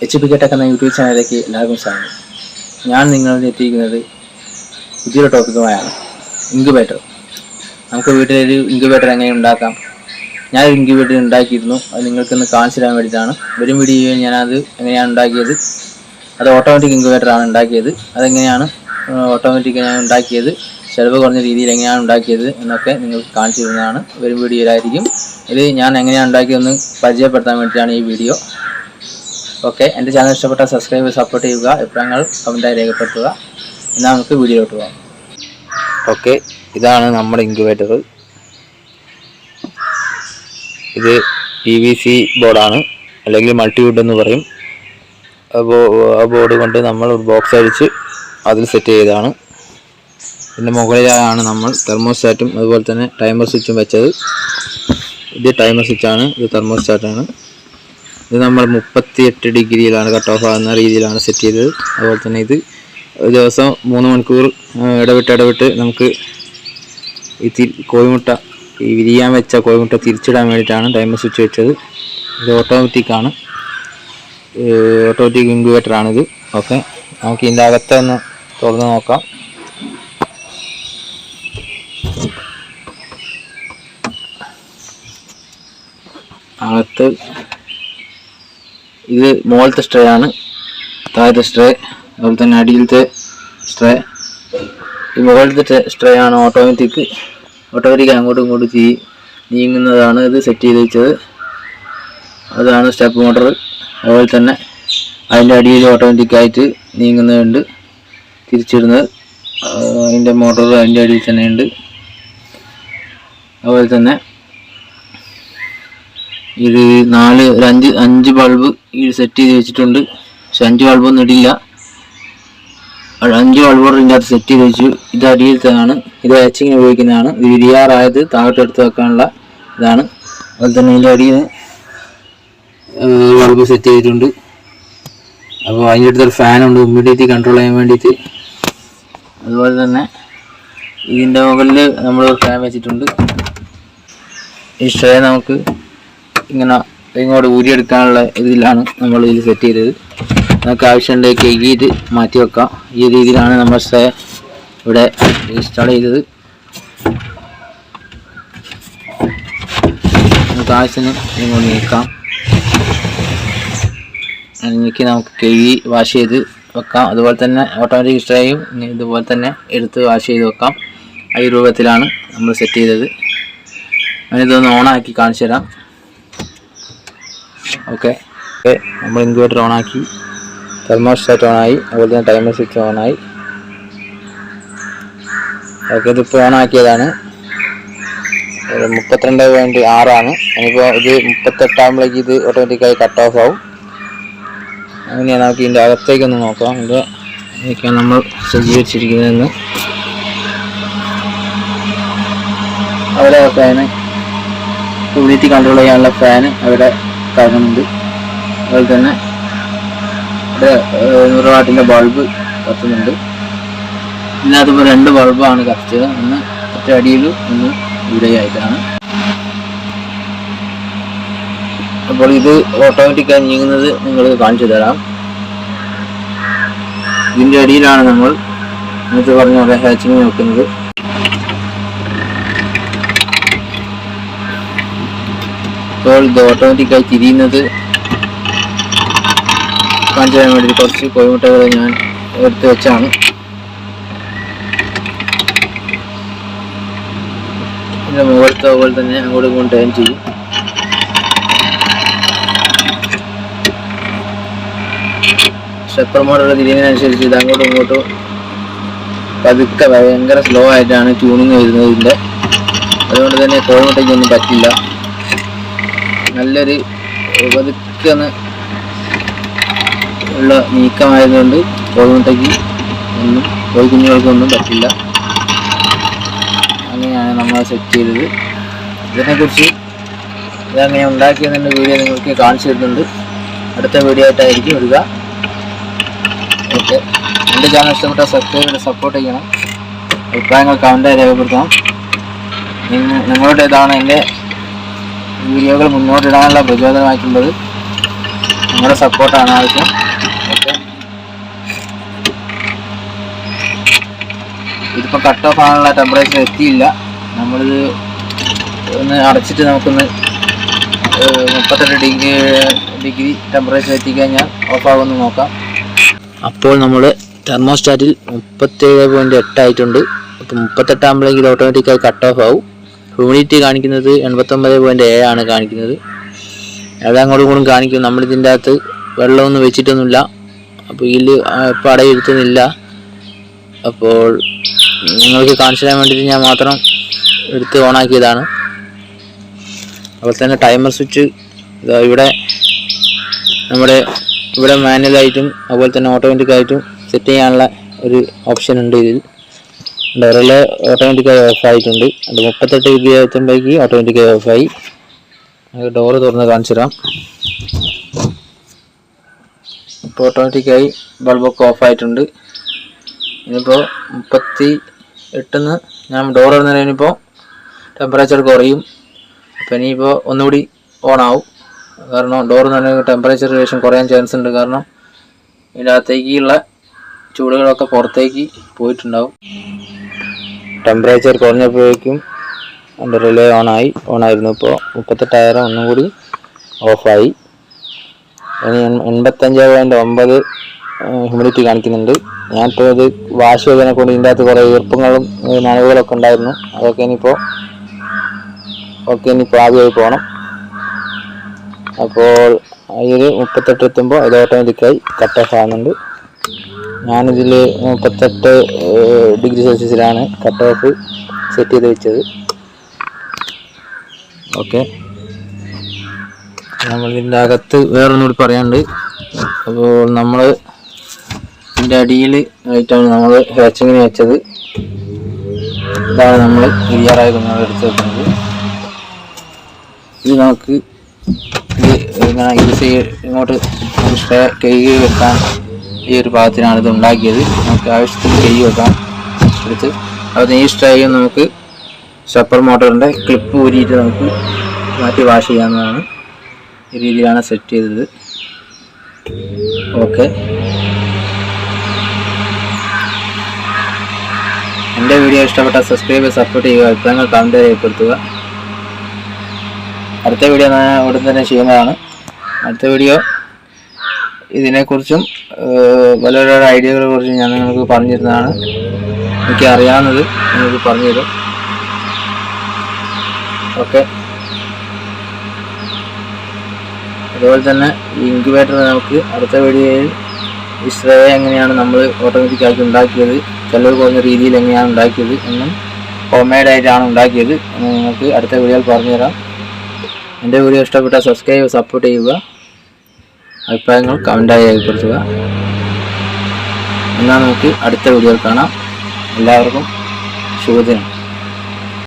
HP Tech എന്ന YouTube ചാനലിലേക്ക് എല്ലാവർക്കും സ്വാഗതം. ഞാൻ നിങ്ങളുടെ എത്തിയിരിക്കുന്നത് പുതിയൊരു ടോപ്പിക്കുമായാണ്. ഇൻക്യുബേറ്റർ. നമുക്ക് വീട്ടിലൊരു ഇൻക്യുബേറ്റർ എങ്ങനെ ഉണ്ടാക്കാം. ഞാനൊരു ഇൻക്യുബേറ്റർ ഉണ്ടാക്കിയിരുന്നു. അത് നിങ്ങൾക്കൊന്ന് കാണിച്ചു തരാൻ വേണ്ടിയിട്ടാണ്. വരും വീഡിയോയിൽ ഞാനത് എങ്ങനെയാണ് ഉണ്ടാക്കിയത്. അത് ഓട്ടോമാറ്റിക് ഇൻക്യുബേറ്ററാണ് ഉണ്ടാക്കിയത്. അതെങ്ങനെയാണ് ഓട്ടോമാറ്റിക്കാണ് ഉണ്ടാക്കിയത്, ചിലവ് കുറഞ്ഞ രീതിയിൽ എങ്ങനെയാണ് ഉണ്ടാക്കിയത് എന്നൊക്കെ നിങ്ങൾക്ക് കാണിച്ചു തരുന്നതാണ്. വരും വീഡിയോയിലായിരിക്കും. ഇത് ഞാൻ എങ്ങനെയാണ് ഉണ്ടാക്കിയതെന്ന് പരിചയപ്പെടുത്താൻ വേണ്ടിയിട്ടാണ് ഈ വീഡിയോ. ഓക്കെ, എൻ്റെ ചാനൽ ഇഷ്ടപ്പെട്ടാൽ സബ്സ്ക്രൈബ് സപ്പോർട്ട് ചെയ്യുക, അഭിപ്രായങ്ങൾ കമൻറ്റായി രേഖപ്പെടുത്തുക. എന്നാൽ നമുക്ക് വീഡിയോയിലോട്ട് പോകാം. ഓക്കെ, ഇതാണ് നമ്മുടെ ഇൻക്യുബേറ്റർ. ഇത് PVC ബോർഡാണ്, അല്ലെങ്കിൽ മൾട്ടിവുഡ് എന്ന് പറയും. ആ ബോർഡ് കൊണ്ട് നമ്മൾ ഒരു ബോക്സ് അടിച്ച് അതിൽ സെറ്റ് ചെയ്തതാണ്. ഇതിൻ്റെ മുകളിലാണ് നമ്മൾ തെർമോസ്റ്റാറ്റും അതുപോലെ തന്നെ ടൈമർ സ്വിച്ചും വെച്ചത്. ഇത് ടൈമർ സ്വിച്ചാണ്, ഇത് തെർമോസ്റ്റാറ്റാണ്. ഇത് നമ്മൾ 38 ഡിഗ്രിയിലാണ് കട്ട് ഓഫ് ആകുന്ന രീതിയിലാണ് സെറ്റ് ചെയ്തത്. അതുപോലെ തന്നെ ഇത് ദിവസം 3 മണിക്കൂർ ഇടവിട്ട് നമുക്ക് ഈ കോഴിമുട്ട, ഈ വിരിയാൻ വെച്ച കോഴിമുട്ട തിരിച്ചിടാൻ വേണ്ടിയിട്ടാണ് ടൈമർ സ്വിച്ച് വെച്ചത്. ഇത് ഓട്ടോമാറ്റിക് ഇൻക്യുബേറ്ററാണിത്. ഓക്കെ, നമുക്ക് ഇതിൻ്റെ അകത്തൊന്ന് തുറന്ന് നോക്കാം. അകത്ത് ഇത് മുകളിലത്തെ സ്ട്രേ ആണ്, താഴത്തെ സ്ട്രേ, അതുപോലെ തന്നെ അടിയിലത്തെ സ്ട്രേ. ഈ മുകളിലത്തെ സ്ട്രേ ആണ് ഓട്ടോമാറ്റിക് അങ്ങോട്ടും ഇങ്ങോട്ടും നീങ്ങുന്നതാണ്. ഇത് സെറ്റ് ചെയ്ത് വെച്ചത് അതാണ് സ്റ്റെപ്പ് മോട്ടർ. അതുപോലെ തന്നെ അതിൻ്റെ അടിയിൽ ഓട്ടോമാറ്റിക്കായിട്ട് നീങ്ങുന്നതുണ്ട്, തിരിച്ചിടുന്നത്. അതിൻ്റെ മോട്ടർ അതിൻ്റെ അടിയിൽ തന്നെ ഉണ്ട്. അതുപോലെ തന്നെ ഇത് 5 ബൾബ് ഇത് സെറ്റ് ചെയ്ത് വെച്ചിട്ടുണ്ട്. പക്ഷെ 5 ബൾബൊന്നും ഇടില്ല, 5 ബൾബോട് ഇതിൻ്റെ അകത്ത് സെറ്റ് ചെയ്ത് വെച്ചു. ഇത് അടിയിലത്തേതാണ്, ഇത് വാച്ചിങ്ങിന് ഉപയോഗിക്കുന്നതാണ്. ഇത് വിരിയാറായത് താഴോട്ട് എടുത്ത് വെക്കാനുള്ള ഇതാണ്. അതുപോലെ തന്നെ ഇതിൻ്റെ അടിയിൽ ബൾബ് സെറ്റ് ചെയ്തിട്ടുണ്ട്. അപ്പോൾ അതിൻ്റെ അടുത്തൊരു ഫാനുണ്ട് ഹ്യൂമിഡിറ്റി കൺട്രോൾ ചെയ്യാൻ വേണ്ടിയിട്ട്. അതുപോലെ തന്നെ ഇതിൻ്റെ മുകളിൽ നമ്മളൊരു ഫാൻ വെച്ചിട്ടുണ്ട്. ഈ സ്ട്രേ നമുക്ക് ഇങ്ങോട്ട് ഊരിയെടുക്കാനുള്ള ഇതിലാണ് നമ്മൾ ഇതിൽ സെറ്റ് ചെയ്തത്. നമുക്ക് ആവശ്യമുണ്ടെങ്കിൽ കഴുകിയിട്ട് മാറ്റി വെക്കാം. ഈ രീതിയിലാണ് നമ്മൾ സ്ട്രേ ഇവിടെ ഇൻസ്റ്റാൾ ചെയ്തത്. നമുക്ക് ആവശ്യത്തിന് ഇങ്ങോട്ട് നീക്കാം. നീക്കി നമുക്ക് കഴുകി വാഷ് ചെയ്ത് വെക്കാം. അതുപോലെ തന്നെ ഓട്ടോമാറ്റിക് സ്ട്രേയും ഇതുപോലെ തന്നെ എടുത്ത് വാഷ് ചെയ്ത് വെക്കാം. ഈ രൂപത്തിലാണ് നമ്മൾ സെറ്റ് ചെയ്തത്. ഞാനിതൊന്ന് ഓണാക്കി കാണിച്ചു തരാം. ഓക്കെ, നമ്മൾ ഇൻക്യുബേറ്റർ ഓണാക്കി, തെർമോസ്റ്റാറ്റ് ഓണായി, അതുപോലെ തന്നെ ടൈമർ സ്വിച്ച് ഓണായി. ഓക്കെ, ഇതിപ്പോൾ ഓണാക്കിയതാണ്. 32.6 ഇനിയിപ്പോൾ ഇത് 38 ആകുമ്പോഴേക്ക് ഇത് ഓട്ടോമാറ്റിക്കായി കട്ട് ഓഫ് ആവും. അങ്ങനെയാണ്. നമുക്ക് ഇതിൻ്റെ അകത്തേക്കൊന്ന് നോക്കാം. ഇതൊക്കെയാണ് നമ്മൾ സജ്ജീകരിച്ചിരിക്കുന്നതെന്ന്. അവിടെ ഫാന്, ഹ്യൂമിഡിറ്റി കൺട്രോൾ ചെയ്യാനുള്ള ഫാന് അവിടെ കറങ്ങുന്നുണ്ട്. അതുപോലെ തന്നെ ഇവിടെ 100 വാട്ടിൻ്റെ ബൾബ് കത്തുന്നുണ്ട്. ഇതിനകത്തിപ്പോൾ 2 ബൾബാണ് കത്തിച്ചത്, ഒന്ന് ഒറ്റ അടിയിലും ഒന്ന് ഇവിടെയായിട്ടാണ്. അപ്പോൾ ഇത് ഓട്ടോമാറ്റിക്കായി നീങ്ങുന്നത് നിങ്ങൾ കാണിച്ചു തരാം. ഇതിൻ്റെ അടിയിലാണ് നമ്മൾ നേരത്തെ പറഞ്ഞ പോലെ ഹാച്ചിങ് വെക്കുന്നത്. ഇപ്പോൾ ഇത് ഓട്ടോമാറ്റിക്കായി തിരിയുന്നത് കാണിച്ചു തരാൻ വേണ്ടി കുറച്ച് കോഴിമുട്ടകൾ ഞാൻ എടുത്ത് വെച്ചാണ്. ഇതിൻ്റെ മുകളിലത്തെ പോലെ തന്നെ അങ്ങോട്ടും ഇങ്ങോട്ടും ടേൺ ചെയ്യും. സ്റ്റെപ്പർ മോഡൽ തിരിയുന്നതിനനുസരിച്ച് ഇത് അങ്ങോട്ടും ഇങ്ങോട്ടും പതുക്കെ ഭയങ്കര സ്ലോ ആയിട്ടാണ് ട്യൂണിങ് വരുന്നത് ഇതിൻ്റെ. അതുകൊണ്ട് തന്നെ കോഴിമുട്ടയ്ക്കൊന്നും പറ്റില്ല. നല്ലൊരു പതുക്കെ ഉള്ള നീക്കമായതുകൊണ്ട് കോഴിമുട്ടയ്ക്ക് കോഴിക്കുഞ്ഞുങ്ങൾക്കൊന്നും പറ്റില്ല. അങ്ങനെയാണ് നമ്മൾ സെറ്റ് ചെയ്തത്. ഇതിനെക്കുറിച്ച് ഇതങ്ങനെ ഉണ്ടാക്കിയതിൻ്റെ വീഡിയോ നിങ്ങൾക്ക് കാണിച്ചു തരുന്നുണ്ട്. അടുത്ത വീഡിയോ ആയിട്ടായിരിക്കും വരിക. ഓക്കെ, എൻ്റെ ചാനൽ ഇഷ്ടപ്പെട്ട സബ്സ്ക്രൈബ് സപ്പോർട്ട് ചെയ്യണം, അഭിപ്രായങ്ങൾ കമൻറ്റായി രേഖപ്പെടുത്തണം. നിങ്ങളുടേതാണ് എൻ്റെ വീഡിയോകൾ മുന്നോട്ടിടാനുള്ള പ്രചോദനമായിട്ടുള്ളത്. നിങ്ങളുടെ സപ്പോർട്ടാണ് ആവശ്യം. ഓക്കെ, ഇതിപ്പോൾ കട്ട് ഓഫ് ആകാനുള്ള ടെമ്പറേച്ചർ എത്തിയില്ല. നമ്മളിത് ഒന്ന് അടച്ചിട്ട് നമുക്കൊന്ന് 38 ഡിഗ്രി ടെമ്പറേച്ചർ എത്തിക്കഴിഞ്ഞാൽ ഓഫാകുമെന്ന് നോക്കാം. അപ്പോൾ നമ്മൾ തെർമോസ്റ്റാറ്റിൽ 37.8 ആയിട്ടുണ്ട്. അപ്പോൾ 38 ആകുമ്പോഴെങ്കിൽ ഓട്ടോമാറ്റിക്കായി കട്ട് ഓഫ് ആവും. ഹ്യൂമിഡിറ്റി കാണിക്കുന്നത് 89.7 ആണ് കാണിക്കുന്നത്. അത് അങ്ങോട്ടും ഇങ്ങോട്ടും കാണിക്കും. നമ്മളിതിൻ്റെ അകത്ത് വെള്ളമൊന്നും വെച്ചിട്ടൊന്നുമില്ല, അപ്പോൾ ഇതിൽ ഇപ്പോൾ അടയിരുത്തുന്നില്ല. അപ്പോൾ നിങ്ങൾക്ക് കാണിച്ചു തരാൻ വേണ്ടിയിട്ട് ഞാൻ മാത്രം എടുത്ത് ഓണാക്കിയതാണ്. അതുപോലെ തന്നെ ടൈമർ സ്വിച്ച് ഇവിടെ ഇവിടെ മാനുവലായിട്ടും അതുപോലെ തന്നെ ഓട്ടോമാറ്റിക്കായിട്ടും സെറ്റ് ചെയ്യാനുള്ള ഒരു ഓപ്ഷൻ ഉണ്ട്. ഇതിൽ റിലേ ഓട്ടോമാറ്റിക്കായി ഓഫായിട്ടുണ്ട്. അത് 38 ഡിഗ്രി ആകുമ്പോഴേക്ക് ഓട്ടോമാറ്റിക്കായി ഓഫായി. ഡോറ് തുറന്ന് കാണിച്ചു തരാം. ഇപ്പോൾ ഓട്ടോമാറ്റിക്കായി ബൾബൊക്കെ ഓഫായിട്ടുണ്ട്. ഇനിയിപ്പോൾ 38 ഞാൻ ഡോർ തുറന്നു കഴിഞ്ഞപ്പോൾ ടെമ്പറേച്ചർ കുറയും. അപ്പോൾ ഇനിയിപ്പോൾ ഒന്നുകൂടി ഓണാവും. കാരണം ഡോർ തന്നെ ടെമ്പറേച്ചർ ശേഷം കുറയാൻ ചാൻസ് ഉണ്ട്. കാരണം ഇതിനകത്തേക്കുള്ള ചൂടുകളൊക്കെ പുറത്തേക്ക് പോയിട്ടുണ്ടാവും. ടെമ്പറേച്ചർ കുറഞ്ഞപ്പോഴേക്കും എൻ്റെ റിലേ ഓണായിരുന്നു. ഇപ്പോൾ 38 ഒന്നും കൂടി ഓഫായി. ഇനി 85.9 ഹ്യൂമിഡിറ്റി കാണിക്കുന്നുണ്ട്. ഞാനിപ്പോൾ ഇത് വാഷ് ചെയ്തതിനെ കൊണ്ട് ഇതിൻ്റെ അകത്ത് കുറേ ഈർപ്പങ്ങളും നനവുകളൊക്കെ ഉണ്ടായിരുന്നു. അതൊക്കെ ഇനിയിപ്പോൾ ആദ്യമായി പോകണം. അപ്പോൾ ഇത് 38 എത്തുമ്പോൾ ഇത് ഓട്ടോമാറ്റിക്കായി കട്ട് ഓഫ് ആകുന്നുണ്ട്. ഞാനിതിൽ 38 ഡിഗ്രി സെൽഷ്യസിലാണ് കട്ട് ഓഫ് സെറ്റ് ചെയ്ത് വെച്ചത്. ഓക്കെ, നമ്മളിതിൻ്റെ അകത്ത് വേറൊന്നുകൂടി പറയാനുണ്ട്. അപ്പോൾ നമ്മൾ ഇതിൻ്റെ അടിയിൽ ആയിട്ടാണ് നമ്മൾ ഹാച്ചിങ്ങിന് വെച്ചത്. ഇതാണ് നമ്മൾ ക്ലിയറായി നമ്മൾ എടുത്ത് വെക്കുന്നത്. ഇത് നമുക്ക് ഇങ്ങനെ യൂസ് ഇങ്ങോട്ട് സ്പ്രേ കഴുകി വെക്കാൻ ഈ ഒരു ഭാഗത്തിനാണ് ഇത് ഉണ്ടാക്കിയത്. നമുക്ക് ആവശ്യത്തിന് കഴുകി വെക്കാം എടുത്ത്. അത് ഈ സ്ട്രൈയും നമുക്ക് സ്റ്റെപ്പർ മോട്ടറിൻ്റെ ക്ലിപ്പ് ഊരിയിട്ട് നമുക്ക് മാറ്റി വാഷ് ചെയ്യാവുന്നതാണ്. ഈ രീതിയിലാണ് സെറ്റ് ചെയ്തത്. ഓക്കെ, എൻ്റെ വീഡിയോ ഇഷ്ടപ്പെട്ടാൽ സബ്സ്ക്രൈബ് സപ്പോർട്ട് ചെയ്യുക. അഭിപ്രായങ്ങൾ കമൻറ്റ് രേഖപ്പെടുത്തുക. അടുത്ത വീഡിയോ ഞാൻ ഉടൻ തന്നെ ചെയ്യുന്നതാണ്. അടുത്ത വീഡിയോ ഇതിനെക്കുറിച്ചും പല ഐഡിയകളെ കുറിച്ചും ഞാൻ നിങ്ങൾക്ക് പറഞ്ഞിരുന്നതാണ്. എനിക്ക് അറിയാവുന്നത് നിങ്ങൾക്ക് പറഞ്ഞു തരും. ഓക്കെ, അതുപോലെ തന്നെ ഈ ഇൻക്യുബേറ്റർ നമുക്ക് അടുത്ത വീഡിയോയിൽ ഈ സ്പ്രേ എങ്ങനെയാണ് നമ്മൾ ഓട്ടോമാറ്റിക്കാക്കി ഉണ്ടാക്കിയത്, ചിലവ് കുറഞ്ഞ രീതിയിൽ എങ്ങനെയാണ് ഉണ്ടാക്കിയത് എന്നും ഹോംമെയ്ഡായിട്ടാണ് ഉണ്ടാക്കിയത് എന്ന് നിങ്ങൾക്ക് അടുത്ത വീഡിയോയിൽ പറഞ്ഞുതരാം. എൻ്റെ വീഡിയോ ഇഷ്ടപ്പെട്ടാൽ സബ്സ്ക്രൈബ് സപ്പോർട്ട് ചെയ്യുക. അഭിപ്രായങ്ങൾ കമൻറ്റായി രേഖപ്പെടുത്തുക. എന്നാൽ നമുക്ക് അടുത്ത വീഡിയോയിൽ കാണാം. എല്ലാവർക്കും ശുഭദിനം.